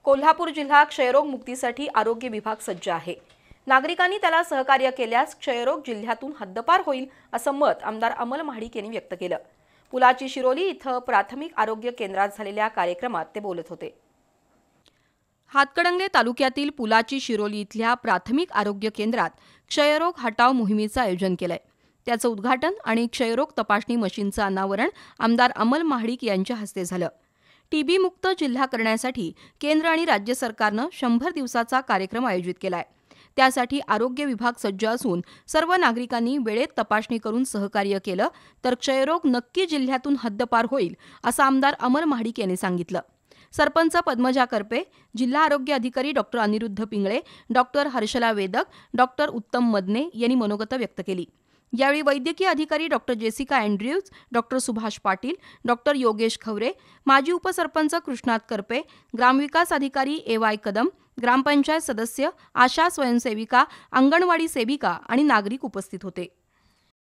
कोल्हापूर जिल्हा क्षयरोग मुक्तीसाठी आरोग्य विभाग सज्ज आहे। नागरिकांनी त्याला सहकार्य केल्यास क्षयरोग जिल्ह्यातून हद्दपार होईल असं मत आमदार अमल महाडिक यांनी व्यक्त केलं। पुलाची शिरोली इथं प्राथमिक आरोग्य केंद्रात झालेल्या कार्यक्रमात ते बोलत होते। हातकणंगले तालुक्यातील पुलाची शिरोली इथल्या प्राथमिक आरोग्य केंद्रात क्षयरोग हटाव मोहिमेचं आयोजन केलंय। त्याचं उद्घाटन आणि क्षयरोग तपासणी मशीनचं अनावरण आमदार अमल महाडिक यांच्या हस्ते झालं। टीबी मुक्त जिल्हा करण्यासाठी केंद्र आणि राज्य सरकारनं 100 दिवसाचा कार्यक्रम आयोजित केलाय। त्यासाठी आरोग्य विभाग सज्ज असून सर्व नागरिकांनी वेळेत तपासणी करून सहकार्य केलं तर क्षयरोग नक्की जिल्ह्यातून हद्दपार होईल असं आमदार अमल महाडिक यांनी सांगितलं। सरपंच पद्मजा करपे, जिल्हा आरोग्य अधिकारी डॉक्टर अनिरुद्ध पिंगळे, डॉक्टर हर्षला वेदक, डॉक्टर उत्तम मदने यांनी मनोगत व्यक्त केली। यावेळी वैद्यकीय अधिकारी doctor Jessica Andrews, doctor Subhash Patil, doctor Yogesh Khavre, माजी उपसरपंच कृष्णात करपे, ग्रामविकास अधिकारी ए.वाय. कदम, ग्रामपंचायत सदस्य, आशा स्वयंसेविका, अंगणवाडी सेविका आणि नागरिक उपस्थित होते।